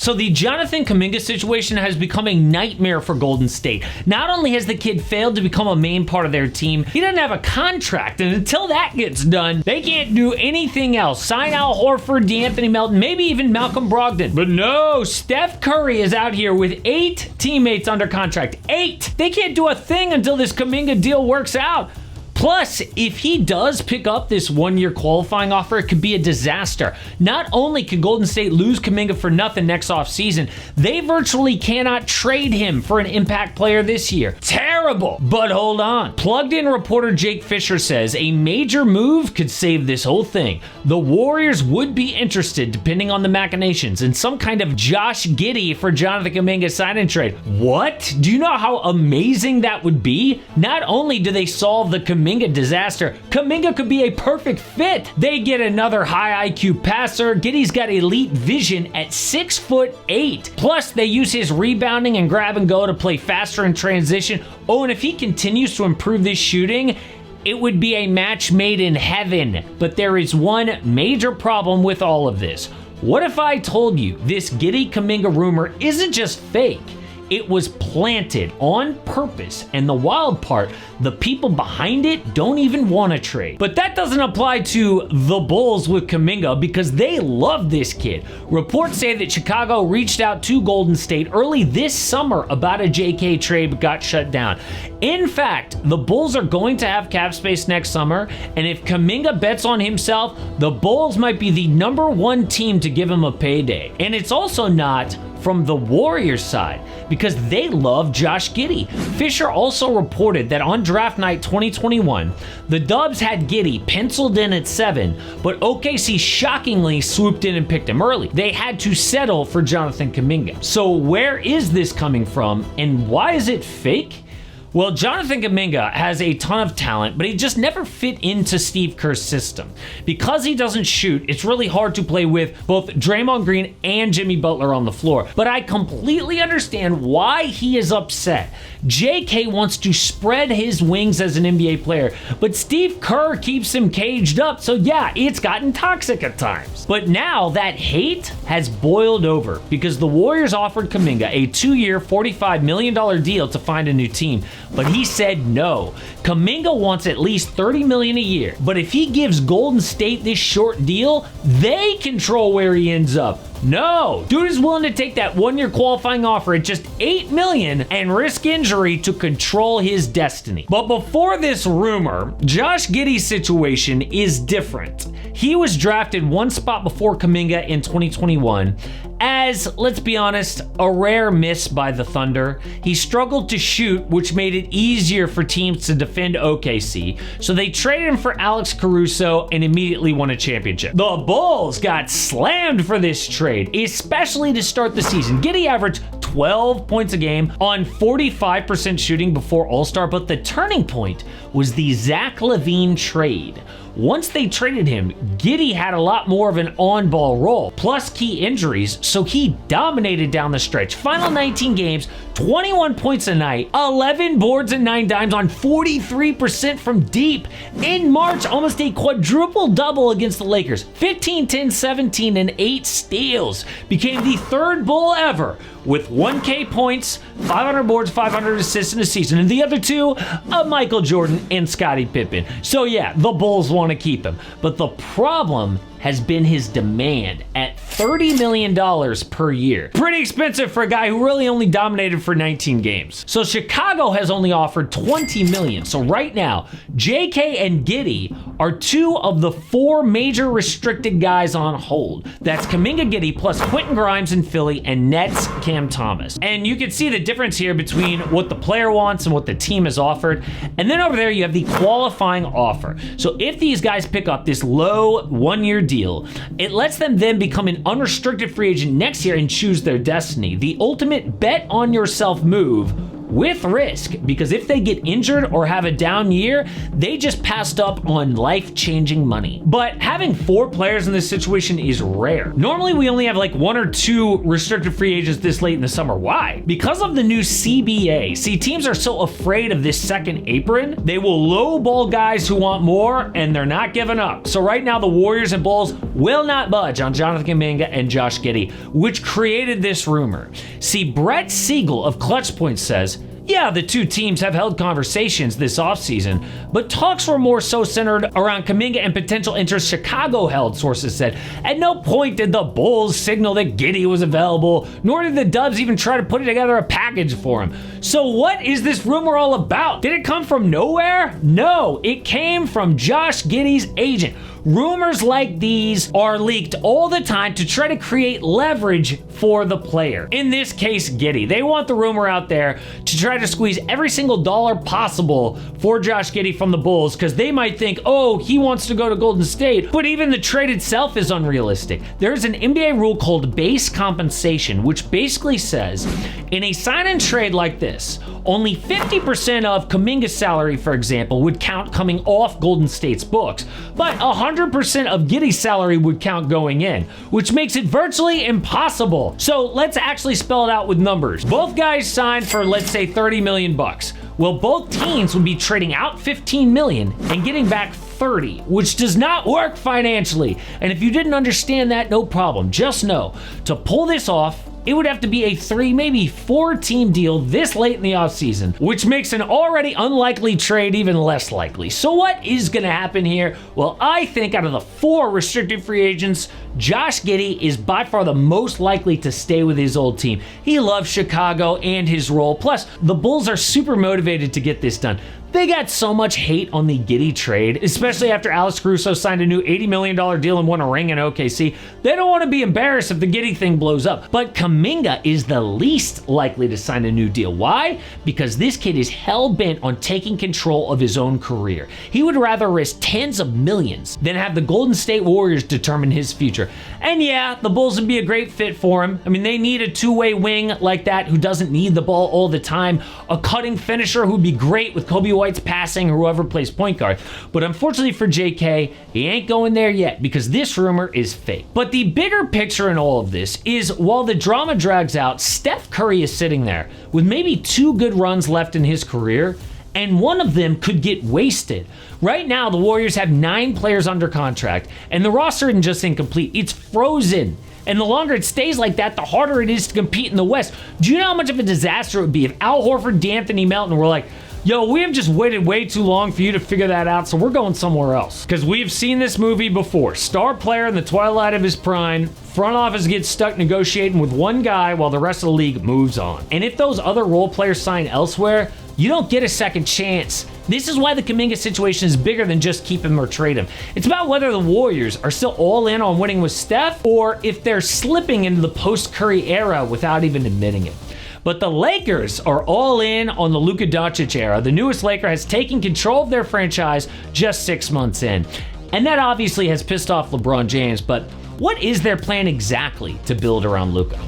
So the Jonathan Kuminga situation has become a nightmare for Golden State. Not only has the kid failed to become a main part of their team, he doesn't have a contract, and until that gets done, they can't do anything else. Sign Al Horford, DeAnthony Melton, maybe even Malcolm Brogdon. But no, Steph Curry is out here with 8 teammates under contract. 8! They can't do a thing until this Kuminga deal works out. Plus, if he does pick up this one-year qualifying offer, it could be a disaster. Not only could Golden State lose Kuminga for nothing next offseason, they virtually cannot trade him for an impact player this year. Terrible! But hold on. Plugged-in reporter Jake Fisher says a major move could save this whole thing. The Warriors would be interested, depending on the machinations, in some kind of Josh Giddey for Jonathan Kuminga sign-and trade. What? Do you know how amazing that would be? Not only do they solve the Kuminga disaster, Kuminga could be a perfect fit. They get another high IQ passer. Giddey's got elite vision at 6'8". Plus, they use his rebounding and grab and go to play faster in transition. Oh, and if he continues to improve this shooting, it would be a match made in heaven. But there is one major problem with all of this. What if I told you this Giddey Kuminga rumor isn't just fake? It was planted on purpose, and the wild part, the people behind it don't even want to trade. But that doesn't apply to the Bulls with Kuminga because they love this kid. Reports say that Chicago reached out to Golden State early this summer about a JK trade but got shut down. In fact, the Bulls are going to have cap space next summer, and if Kuminga bets on himself, the Bulls might be the #1 team to give him a payday. And it's also not from the Warriors side because they love Josh Giddey. Fisher also reported that on draft night 2021, the Dubs had Giddey penciled in at 7, but OKC shockingly swooped in and picked him early. They had to settle for Jonathan Kuminga. So where is this coming from, and why is it fake? Well, Jonathan Kuminga has a ton of talent, but he just never fit into Steve Kerr's system. Because he doesn't shoot, it's really hard to play with both Draymond Green and Jimmy Butler on the floor. But I completely understand why he is upset. JK wants to spread his wings as an NBA player, but Steve Kerr keeps him caged up, so yeah, it's gotten toxic at times. But now that hate has boiled over because the Warriors offered Kuminga a 2-year, $45 million deal to find a new team. But he said no. Kuminga wants at least $30 million a year. But if he gives Golden State this short deal, they control where he ends up. No, dude is willing to take that 1-year qualifying offer at just $8 million and risk injury to control his destiny. But before this rumor, Josh Giddey's situation is different. He was drafted 1 spot before Kuminga in 2021 as, let's be honest, a rare miss by the Thunder. He struggled to shoot, which made it easier for teams to defend OKC, so they traded him for Alex Caruso and immediately won a championship. The Bulls got slammed for this trade, especially to start the season. Giddey averaged 12 points a game on 45% shooting before All-Star, but the turning point was the Zach LaVine trade. Once they traded him, Giddey had a lot more of an on-ball role, plus key injuries, so he dominated down the stretch. Final 19 games, 21 points a night, 11 boards and 9 dimes on 43% from deep. In March, almost a quadruple-double against the Lakers. 15, 10, 17, and 8 steals. Became the 3rd Bull ever with 1K points, 500 boards, 500 assists in a season. And the other 2, Michael Jordan and Scottie Pippen. So yeah, the Bulls want to keep him. But the problem has been his demand at $30 million per year. Pretty expensive for a guy who really only dominated for 19 games. So Chicago has only offered $20 million. So right now, JK and Giddey are 2 of the 4 major restricted guys on hold. That's Kuminga, Giddey, plus Quentin Grimes in Philly and Nets Cam Thomas. And you can see the difference here between what the player wants and what the team has offered. And then over there, you have the qualifying offer. So if these guys pick up this low 1-year deal, it lets them then become an unrestricted free agent next year and choose their destiny. The ultimate bet on yourself move with risk, because if they get injured or have a down year, they just passed up on life-changing money. But having 4 players in this situation is rare. Normally, we only have like 1 or 2 restricted free agents this late in the summer. Why? Because of the new CBA. See, teams are so afraid of this second apron, they will lowball guys who want more, and they're not giving up. So right now, the Warriors and Bulls will not budge on Jonathan Kuminga and Josh Giddey, which created this rumor. See, Brett Siegel of Clutch Points says, yeah, the two teams have held conversations this offseason, but talks were more so centered around Kuminga and potential interest Chicago held, sources said. At no point did the Bulls signal that Giddey was available, nor did the Dubs even try to put together a package for him. So what is this rumor all about? Did it come from nowhere? No, it came from Josh Giddey's agent. Rumors like these are leaked all the time to try to create leverage for the player. In this case, Giddey. They want the rumor out there to try to squeeze every single dollar possible for Josh Giddey from the Bulls, because they might think, oh, he wants to go to Golden State. But even the trade itself is unrealistic. There's an NBA rule called base compensation, which basically says in a sign and trade like this, only 50% of Kuminga's salary, for example, would count coming off Golden State's books, but 100% of Giddey's salary would count going in, which makes it virtually impossible. So let's actually spell it out with numbers. Both guys signed for, let's say, $30 million. Well, both teams would be trading out $15 million and getting back 30, which does not work financially. And if you didn't understand that, no problem. Just know, to pull this off, it would have to be a 3, maybe 4-team deal this late in the offseason, which makes an already unlikely trade even less likely. So what is going to happen here? Well, I think out of the 4 restricted free agents, Josh Giddey is by far the most likely to stay with his old team. He loves Chicago and his role. Plus, the Bulls are super motivated to get this done. They got so much hate on the Giddey trade, especially after Alex Caruso signed a new $80 million deal and won a ring in OKC. They don't want to be embarrassed if the Giddey thing blows up. But Kuminga is the least likely to sign a new deal. Why? Because this kid is hell-bent on taking control of his own career. He would rather risk tens of millions than have the Golden State Warriors determine his future. And yeah, the Bulls would be a great fit for him. I mean, they need a two-way wing like that who doesn't need the ball all the time. A cutting finisher who'd be great with Kobe White's passing or whoever plays point guard. But unfortunately for JK, he ain't going there yet because this rumor is fake. But the bigger picture in all of this is while the drama drags out, Steph Curry is sitting there with maybe 2 good runs left in his career, and one of them could get wasted. Right now, the Warriors have 9 players under contract, and the roster isn't just incomplete, it's frozen. And the longer it stays like that, the harder it is to compete in the West. Do you know how much of a disaster it would be if Al Horford, D'Anthony Melton were like, yo, we have just waited way too long for you to figure that out, so we're going somewhere else. Because we've seen this movie before. Star player in the twilight of his prime, front office gets stuck negotiating with one guy while the rest of the league moves on. And if those other role players sign elsewhere, you don't get a second chance. This is why the Kuminga situation is bigger than just keep him or trade him. It's about whether the Warriors are still all in on winning with Steph, or if they're slipping into the post-Curry era without even admitting it. But the Lakers are all in on the Luka Doncic era. The newest Laker has taken control of their franchise just 6 months in. And that obviously has pissed off LeBron James, but what is their plan exactly to build around Luka?